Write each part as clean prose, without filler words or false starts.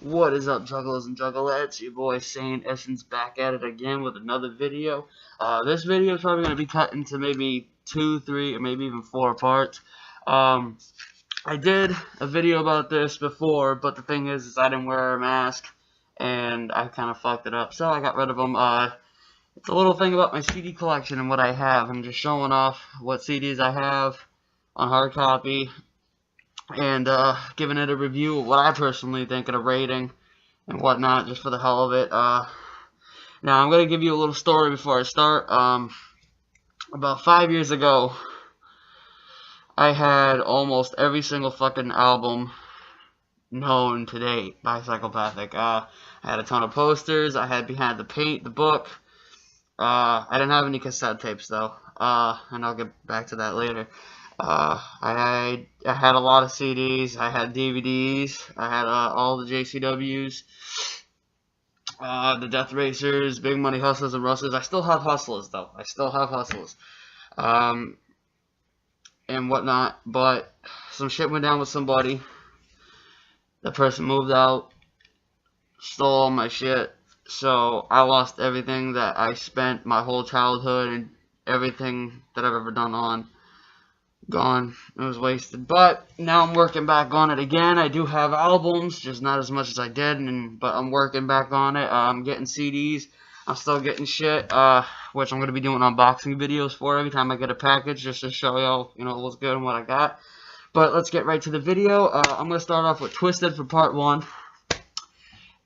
What is up, juggalos and juggalettes? Your boy Sane Essence back at it again with another video. This video is probably going to be cut into maybe 2, 3, or maybe even 4 parts. I did a video about this before, but the thing is I didn't wear a mask, and I kind of fucked it up, so I got rid of them. It's a little thing about my CD collection and what I have. I'm just showing off what CDs I have on hard copy, and giving it a review of what I personally think of a rating and whatnot, just for the hell of it. Now I'm going to give you a little story before I start. About 5 years ago, I had almost every single fucking album known to date by Psychopathic. I had a ton of posters. I had Behind the Paint, the book. I didn't have any cassette tapes though, and I'll get back to that later. I had a lot of CDs, I had DVDs, I had all the JCWs, the Death Racers, Big Money Hustlers and Rustlers. I still have Hustlers though, and whatnot, but some shit went down with somebody. The person moved out, stole all my shit, so I lost everything that I spent my whole childhood and everything that I've ever done on. Gone. It was wasted. But now I'm working back on it again. I do have albums, just not as much as I did, but I'm working back on it. I'm getting CDs. I'm still getting shit, which I'm going to be doing unboxing videos for every time I get a package, just to show y'all, what's good and what I got. But let's get right to the video. I'm going to start off with Twiztid for part 1.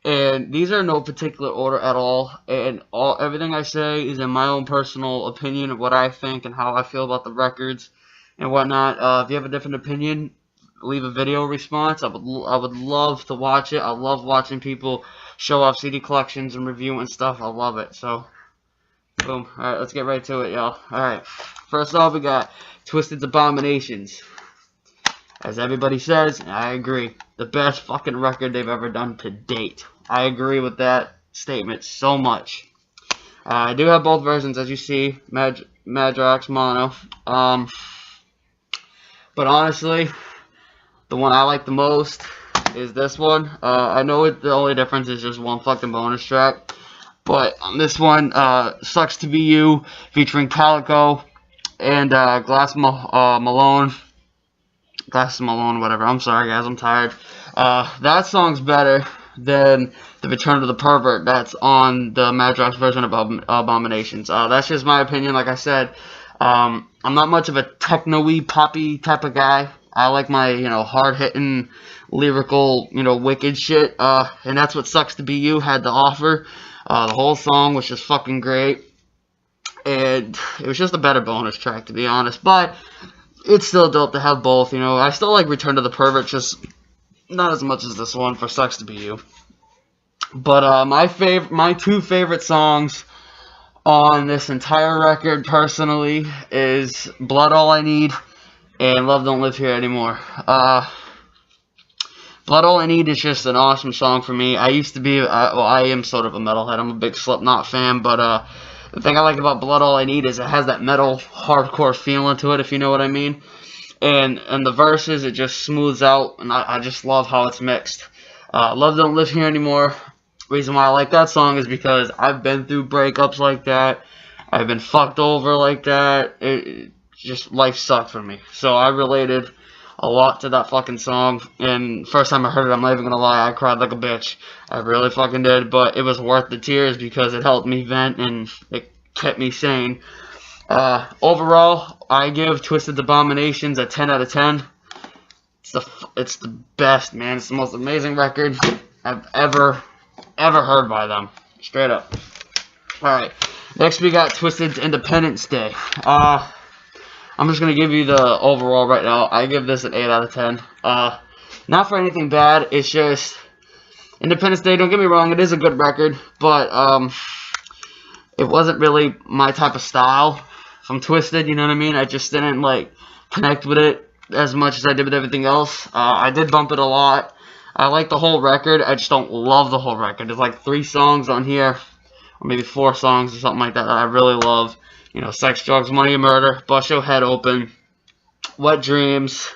And these are in no particular order at all. And everything I say is in my own personal opinion of what I think and how I feel about the records and whatnot. If you have a different opinion, leave a video response. I would love to watch it. I love watching people show off CD collections and reviewing stuff. I love it. So, boom. Alright, let's get right to it, y'all. Alright, first off, we got Twiztid's Abominations. As everybody says, and I agree, the best fucking record they've ever done to date. I agree with that statement so much. I do have both versions, as you see, Madrox Mono. But honestly, the one I like the most is this one. I know the only difference is just one fucking bonus track. But on this one, Sucks to Be You, featuring Calico and Glasses Malone, whatever. I'm sorry, guys, I'm tired. That song's better than the Return of the Pervert that's on the Madrox version of Abominations. That's just my opinion. Like I said, I'm not much of a techno-y, poppy type of guy. I like my, hard-hitting, lyrical, wicked shit. And that's what Sucks to Be You had to offer. The whole song was just fucking great. And it was just a better bonus track, to be honest. But it's still dope to have both, I still like Return to the Pervert, just not as much as this one for Sucks to Be You. But my two favorite songs on this entire record, personally, is Blood All I Need and Love Don't Live Here Anymore. Blood All I Need is just an awesome song for me. I used to be, I am sort of a metalhead. I'm a big Slipknot fan, but the thing I like about Blood All I Need is it has that metal, hardcore feeling to it, if you know what I mean. And the verses, it just smooths out, and I just love how it's mixed. Love Don't Live Here Anymore. Reason why I like that song is because I've been through breakups like that. I've been fucked over like that. Just life sucked for me. So I related a lot to that fucking song. And first time I heard it, I'm not even gonna lie, I cried like a bitch. I really fucking did. But it was worth the tears because it helped me vent and it kept me sane. Overall, I give Twiztid's Abominations a 10 out of 10. It's the best, man. It's the most amazing record I've ever heard by them. Straight up. Alright. Next we got Twiztid's Independence Day. I'm just going to give you the overall right now. I give this an 8 out of 10. Not for anything bad. It's just Independence Day, don't get me wrong, it is a good record. But it wasn't really my type of style from Twiztid, you know what I mean? I just didn't connect with it as much as I did with everything else. I did bump it a lot. I like the whole record. I just don't love the whole record. There's 3 songs on here, or maybe 4 songs or something like that I really love. Sex, Drugs, Money, and Murder, Bust Your Head Open, Wet Dreams,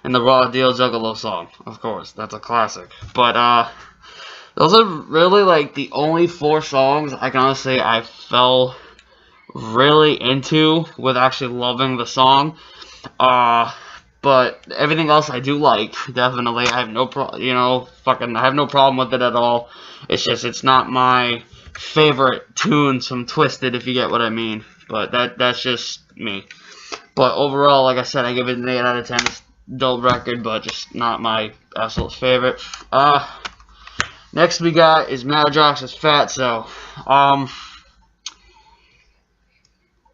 and the Raw Deal Juggalo song. Of course, that's a classic. But Those are really, like, the only 4 songs I can honestly say I fell really into with actually loving the song. But everything else I do like, definitely. I have no I have no problem with it at all. It's just, it's not my favorite tunes from Twiztid, if you get what I mean. But that's just me. But overall, like I said, I give it an 8 out of 10. It's a dope record, but just not my absolute favorite. Next we got is Madrox's Fatso.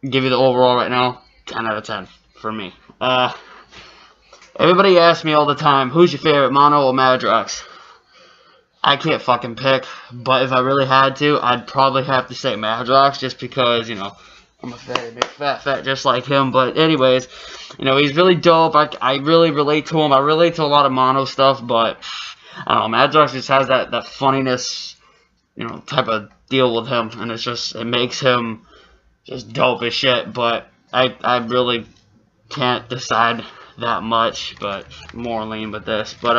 Give you the overall right now, 10 out of 10 for me. Everybody asks me all the time, who's your favorite, Mono or Madrox? I can't fucking pick, but if I really had to, I'd probably have to say Madrox, just because, you know, I'm a big fat just like him. But anyways, you know, he's really dope. I really relate to him. I relate to a lot of Mono stuff, but I don't know, Madrox just has that funniness, you know, type of deal with him, and it makes him just dope as shit. But I really can't decide that much, but more lean with this. But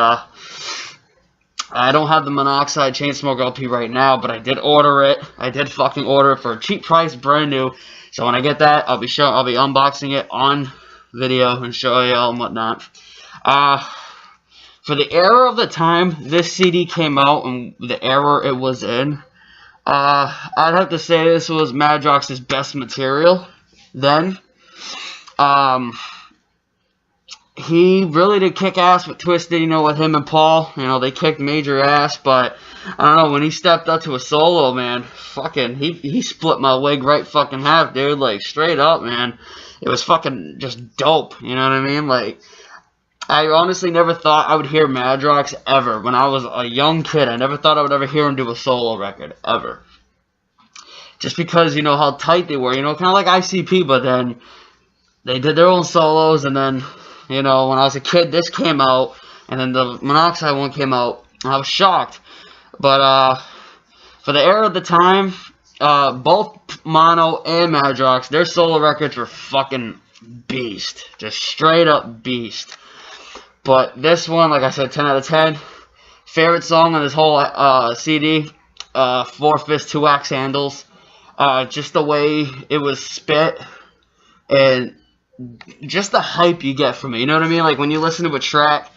I don't have the Monoxide Chainsmoker LP right now, but I did order it. I did fucking order it for a cheap price, brand new. So when I get that, I'll be unboxing it on video and show y'all and whatnot. For the era of the time this CD came out and the era it was in, I'd have to say this was Madrox's best material then. He really did kick ass with Twiztid, you know, with him and Paul. You know, they kicked major ass, but I don't know, when he stepped up to a solo, man, fucking, he split my wig right fucking half, dude, like, straight up, man. It was fucking just dope, you know what I mean? Like, I honestly never thought I would hear Madrox ever. When I was a young kid, I never thought I would ever hear him do a solo record, ever. Just because, you know, how tight they were, you know, kind of like ICP, but then they did their own solos, and then, you know, when I was a kid, this came out, and then the Monoxide one came out, and I was shocked. But, for the era of the time, both Mono and Madrox, their solo records were fucking beast. Just straight up beast. But this one, like I said, 10 out of 10. Favorite song on this whole CD, 4/5 2-wax handles. Just the way it was spit, and just the hype you get from it, you know what I mean? Like, when you listen to a track,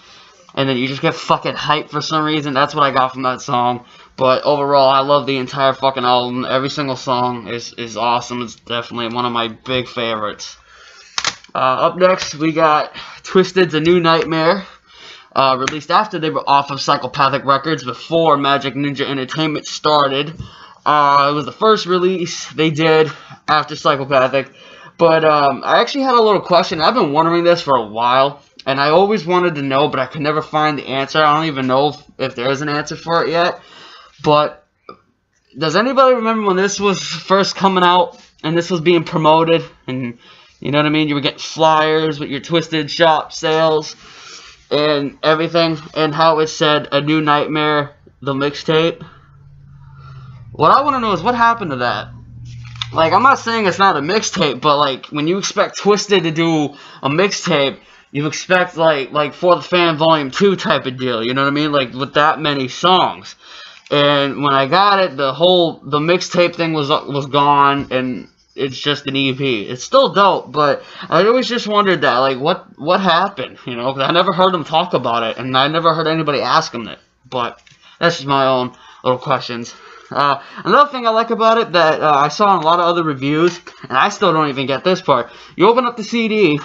and then you just get fucking hype for some reason, that's what I got from that song. But overall, I love the entire fucking album. Every single song is awesome. It's definitely one of my big favorites. Up next, we got Twiztid's A New Nightmare, released after they were off of Psychopathic Records, before Magic Ninja Entertainment started. It was the first release they did after Psychopathic. But I actually had a little question. I've been wondering this for a while, and I always wanted to know, but I could never find the answer. I don't even know if there is an answer for it yet. But does anybody remember when this was first coming out and this was being promoted? And you know what I mean? You were getting flyers with your Twiztid shop sales and everything, and how it said A New Nightmare, the mixtape. What I want to know is what happened to that. Like, I'm not saying it's not a mixtape, but, like, when you expect Twiztid to do a mixtape, you expect, like For the Fan Volume 2 type of deal, you know what I mean? Like, with that many songs. And when I got it, the mixtape thing was gone, and it's just an EP. It's still dope, but I always just wondered that, like, what happened, you know? Because I never heard them talk about it, and I never heard anybody ask them it. But that's just my own little questions. Another thing I like about it that I saw in a lot of other reviews, and I still don't even get this part. You open up the CD,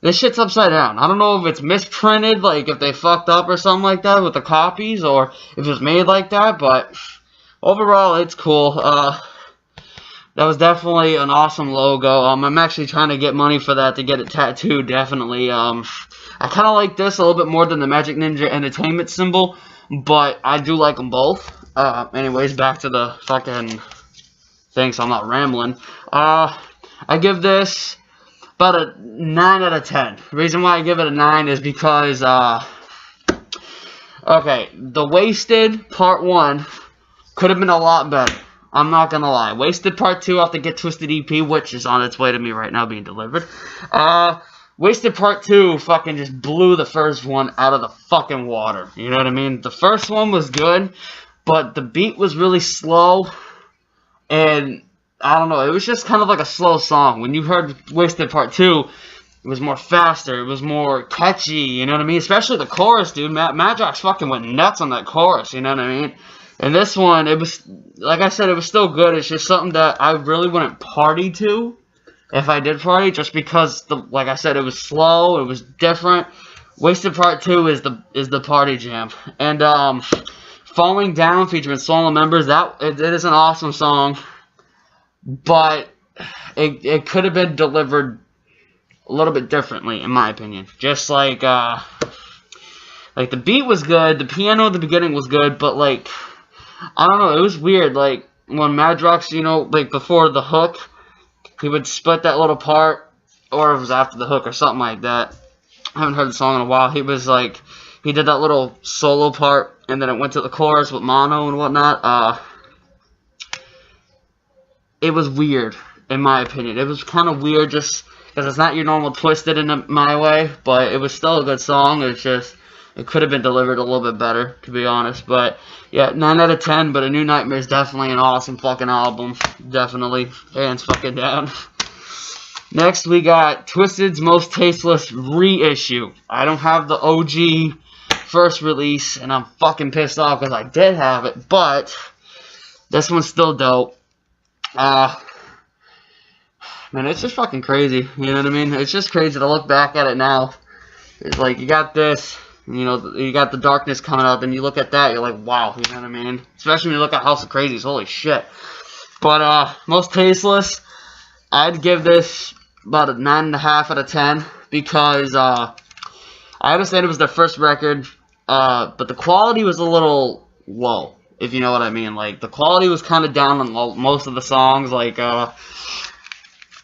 this shit's upside down. I don't know if it's misprinted, like if they fucked up or something like that with the copies, or if it's made like that, but overall it's cool. That was definitely an awesome logo. I'm actually trying to get money for that to get it tattooed, definitely. I kind of like this a little bit more than the Magic Ninja Entertainment symbol, but I do like them both. Anyways, back to the fucking thing, so I'm not rambling. I give this about a 9 out of 10. The reason why I give it a 9 is because, okay, the Wasted Part 1 could have been a lot better. I'm not gonna lie. Wasted Part 2 off the Get Twiztid EP, which is on its way to me right now being delivered. Wasted Part 2 fucking just blew the first one out of the fucking water. You know what I mean? The first one was good, but the beat was really slow, and I don't know, it was just kind of like a slow song. When you heard Twiztid Part 2, it was more faster, it was more catchy, you know what I mean? Especially the chorus, dude. Madrox fucking went nuts on that chorus, you know what I mean? And this one, it was, like I said, it was still good. It's just something that I really wouldn't party to if I did party, just because, like I said, it was slow, it was different. Twiztid Part 2 is the party jam. And Falling Down featuring solo members, it is an awesome song, but it could have been delivered a little bit differently, in my opinion. Just like the beat was good, the piano at the beginning was good, but like, I don't know, it was weird. Like when Madrox, you know, like before the hook, he would split that little part, or it was after the hook or something like that. I haven't heard the song in a while. He was like, he did that little solo part, and then it went to the chorus with mono and whatnot. It was weird, in my opinion. It was kind of weird, just because it's not your normal Twiztid in my way, but it was still a good song. It's just, it could have been delivered a little bit better, to be honest. But yeah, 9 out of 10. But A New Nightmare is definitely an awesome fucking album. Definitely, hands fucking down. Next, we got Twiztid's Most Tasteless reissue. I don't have the OG first release, and I'm fucking pissed off because I did have it, but this one's still dope. Man, it's just fucking crazy, you know what I mean? It's just crazy to look back at it now. It's like, you got this, you know, you got the darkness coming out, then you look at that, you're like, wow, you know what I mean? Especially when you look at House of Crazies, holy shit. But, Most Tasteless, I'd give this about a 9.5 out of 10, because, I understand it was their first record, but the quality was a little low, if you know what I mean. Like, the quality was kind of down on most of the songs, like, Die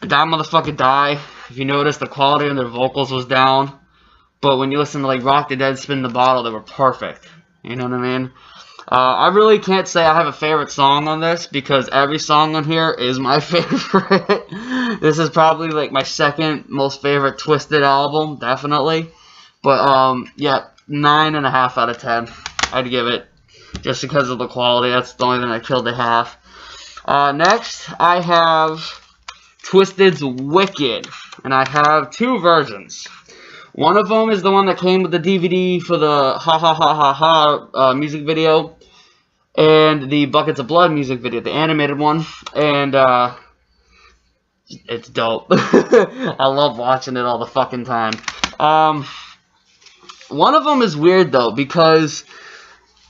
Motherfucker Die. If you notice, the quality on their vocals was down, but when you listen to, like, Rock the Dead, Spin the Bottle, they were perfect, you know what I mean? I really can't say I have a favorite song on this, because every song on here is my favorite. This is probably, like, my second most favorite Twiztid album, definitely. But, yeah, 9.5 out of 10. I'd give it, just because of the quality. That's the only thing that killed the half. Next, I have Twiztid's Wicked, and I have two versions. One of them is the one that came with the DVD for the Ha Ha Ha Ha Ha music video, and the Buckets of Blood music video, the animated one, and it's dope. I love watching it all the fucking time. One of them is weird though, because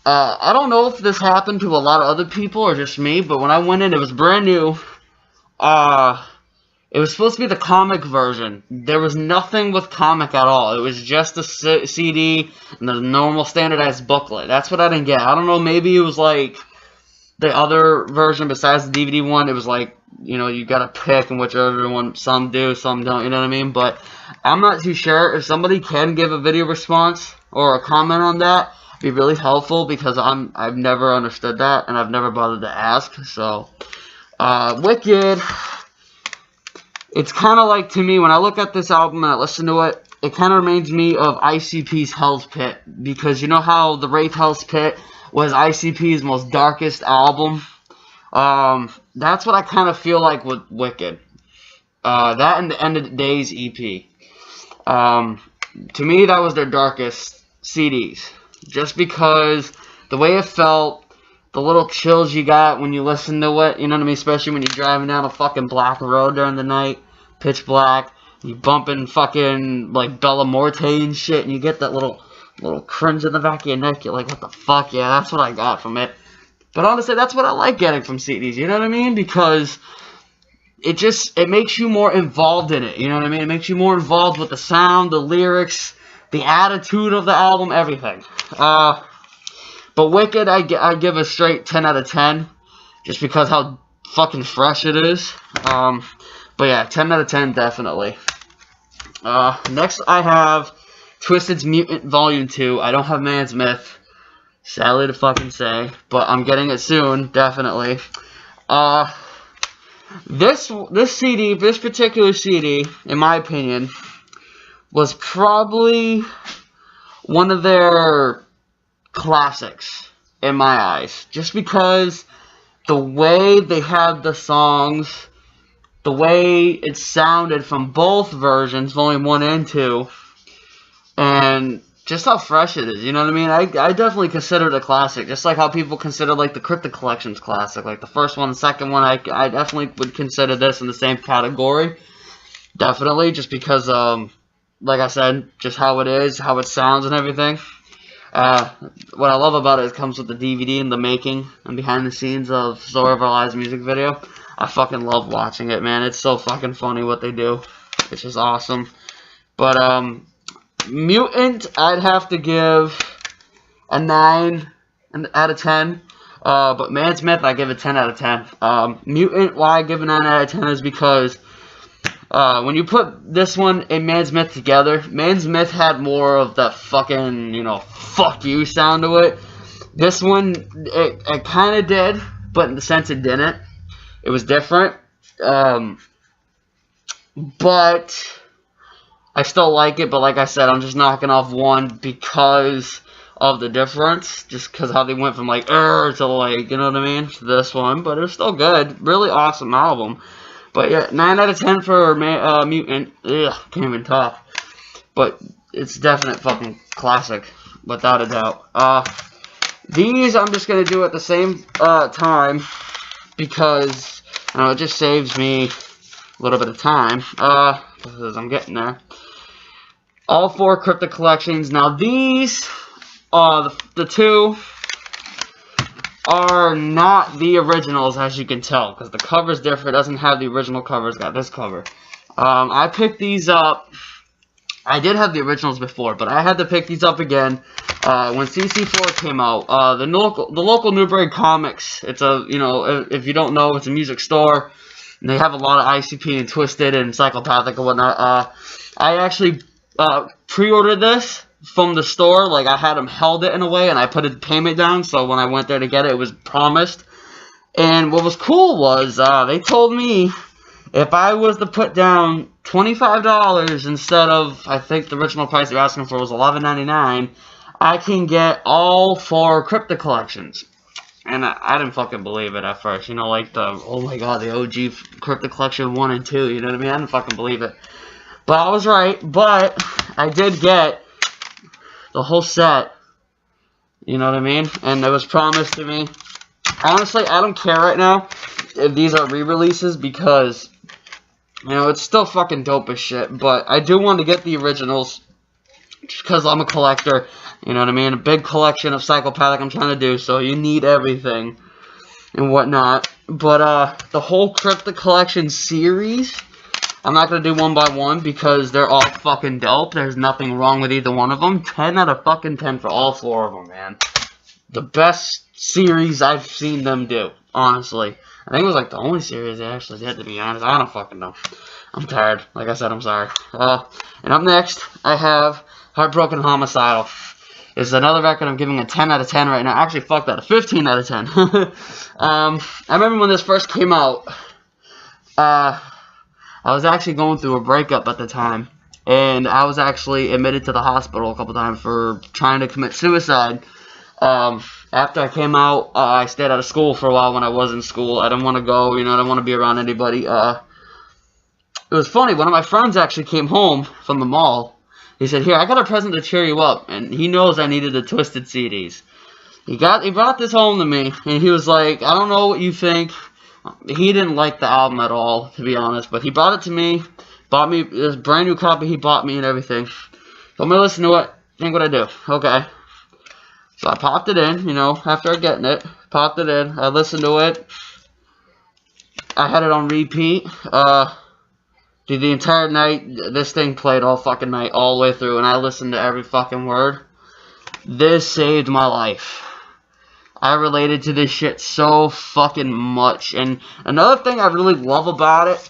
I don't know if this happened to a lot of other people or just me, but when I went in, it was brand new. It was supposed to be the comic version. There was nothing with comic at all. It was just a CD and the normal standardized booklet. That's what I didn't get. I don't know, maybe it was like the other version besides the DVD one. It was like, you know, you gotta pick and whichever one, some do, some don't, you know what I mean? But I'm not too sure. If somebody can give a video response or a comment on that, it'd be really helpful, because I've never understood that and I've never bothered to ask. So, Wicked. It's kind of like, to me, when I look at this album and I listen to it, it kind of reminds me of ICP's Hell's Pit. Because you know how the Wraith Hell's Pit was ICP's most darkest album? That's what I kind of feel like with Wicked. That and the End of the Days EP. To me, that was their darkest CDs. Just because the way it felt, the little chills you got when you listen to it, you know what I mean? Especially when you're driving down a fucking black road during the night, pitch black, you bumping fucking, like, Bella Morte and shit, and you get that little cringe in the back of your neck. You're like, what the fuck? Yeah, that's what I got from it. But honestly, that's what I like getting from CDs, you know what I mean? Because it makes you more involved in it, you know what I mean? It makes you more involved with the sound, the lyrics, the attitude of the album, everything. But Wicked, I give a straight 10 out of 10, just because how fucking fresh it is. But yeah, 10 out of 10, definitely. Next, I have Twiztid's Mutant Volume 2. I don't have Man's Myth, sadly to fucking say, but I'm getting it soon, definitely. This CD, this particular CD, in my opinion, was probably one of their classics. in my eyes. Just because the way they had the songs, the way it sounded from both versions, volume 1 and 2, and just how fresh it is, you know what I mean? I definitely consider it a classic, just like how people consider, like, the Cryptic Collections classic. Like, the first one, the second one, I definitely would consider this in the same category. Definitely, just because, like I said, just how it is, how it sounds and everything. What I love about it comes with the DVD and the making and behind the scenes of Story of Our Lives music video. I fucking love watching it, man. It's so fucking funny what they do. It's just awesome. But, Mutant, I'd have to give a 9 out of 10. But Man Smith, I give a 10 out of 10. Mutant, why I give a 9 out of 10 is because when you put this one and Man Smith together, Man Smith had more of the fucking, you know, fuck you sound to it. This one, it kind of did, but in the sense it didn't. It was different. But I still like it, but like I said, I'm just knocking off one because of the difference. Just because how they went from like, to like, you know what I mean, to this one. But it was still good. Really awesome album. But yeah, 9 out of 10 for Mutant. Ugh, can't even talk. But it's definite fucking classic, without a doubt. These I'm just going to do at the same time because, you know, it just saves me a little bit of time. Because I'm getting there. All 4 Cryptic Collections. Now these, the 2 are not the originals, as you can tell, because the cover's different. It doesn't have the original cover. It's got this cover. I picked these up. I did have the originals before, but I had to pick these up again when CC4 came out. The local Newbury Comics. It's a, you know, if you don't know, it's a music store. And they have a lot of ICP and Twiztid and Psychopathic and whatnot. I actually pre-ordered this from the store. Like, I had them held it in a way, and I put a payment down, so when I went there to get it, it was promised. And what was cool was, they told me if I was to put down $25 instead of, I think the original price they were asking for was $11.99, I can get all 4 Cryptic Collections. And I didn't fucking believe it at first, you know, like the, oh my god, the OG Cryptic Collection 1 and 2, you know what I mean? I didn't fucking believe it. But I was right, but I did get the whole set, you know what I mean? And it was promised to me. Honestly, I don't care right now if these are re-releases because, you know, it's still fucking dope as shit. But I do want to get the originals just because I'm a collector, you know what I mean? A big collection of Psychopathic I'm trying to do, so you need everything and whatnot. But the whole Cryptic Collection series, I'm not going to do one by one because they're all fucking dope. There's nothing wrong with either one of them. 10 out of fucking 10 for all 4 of them, man. The best series I've seen them do, honestly. I think it was like the only series they actually did, to be honest. I don't fucking know. I'm tired. Like I said, I'm sorry. And up next, I have Heartbroken Homicidal. It's another record I'm giving a 10 out of 10 right now. Actually, fuck that, a 15 out of 10. I remember when this first came out, I was actually going through a breakup at the time, and I was actually admitted to the hospital a couple times for trying to commit suicide. After I came out, I stayed out of school for a while when I was in school. I didn't want to go, you know, I didn't want to be around anybody. It was funny, one of my friends actually came home from the mall. He said, here, I got a present to cheer you up, and he knows I needed the Twiztid CDs. He brought this home to me, and he was like, I don't know what you think. He didn't like the album at all, to be honest, but he brought it to me, bought me this brand new copy he bought me and everything. Told me to listen to it, think what I do. Okay. So I popped it in, you know, after getting it, popped it in, I listened to it. I had it on repeat, dude, the entire night, this thing played all fucking night, all the way through, and I listened to every fucking word. This saved my life. I related to this shit so fucking much. And another thing I really love about it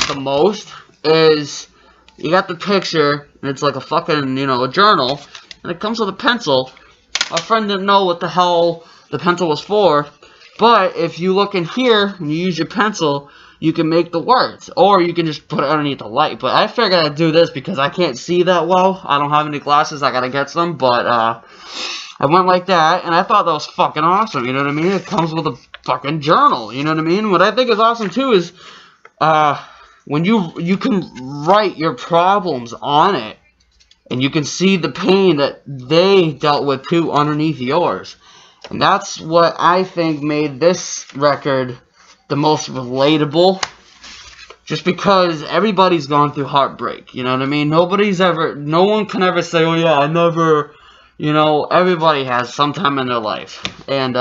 the most is you got the picture, and it's like a fucking, you know, a journal, and it comes with a pencil. My friend didn't know what the hell the pencil was for, but if you look in here and you use your pencil, you can make the words, or you can just put it underneath the light. But I figured I'd do this because I can't see that well. I don't have any glasses. I gotta get some, but I went like that, and I thought that was fucking awesome, you know what I mean? It comes with a fucking journal, you know what I mean? What I think is awesome, too, is, when you can write your problems on it, and you can see the pain that they dealt with, too, underneath yours. And that's what I think made this record the most relatable. Just because everybody's gone through heartbreak, you know what I mean? No one can ever say, oh yeah, I never... You know, everybody has some time in their life. And,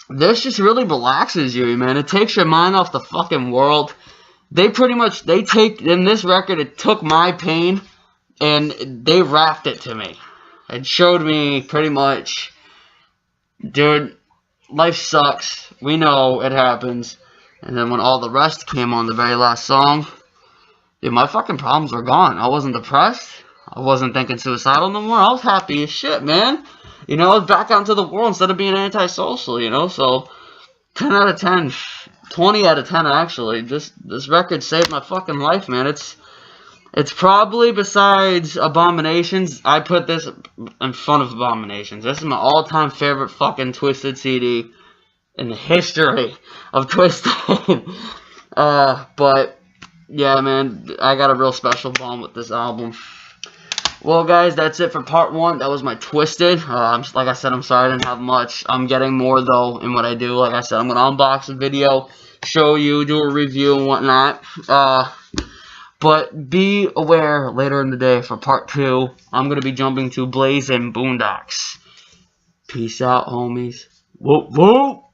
this just really relaxes you, man. It takes your mind off the fucking world. In this record, it took my pain, and they wrapped it to me. It showed me pretty much, dude, life sucks. We know it happens. And then when all the rest came on the very last song, dude, my fucking problems were gone. I wasn't depressed. I wasn't thinking suicidal no more. I was happy as shit, man. You know, I was back out into the world instead of being antisocial, you know. So, 10 out of 10. 20 out of 10, actually. This record saved my fucking life, man. It's probably, besides Abominations, I put this in front of Abominations. This is my all-time favorite fucking Twiztid CD in the history of Twiztid. But, yeah, man, I got a real special bond with this album. Well, guys, that's it for part 1. That was my Twiztid. Like I said, I'm sorry I didn't have much. I'm getting more, though, in what I do. Like I said, I'm going to unbox a video, show you, do a review and whatnot. But be aware later in the day for part 2, I'm going to be jumping to Blazing Boondocks. Peace out, homies. Whoop, whoop.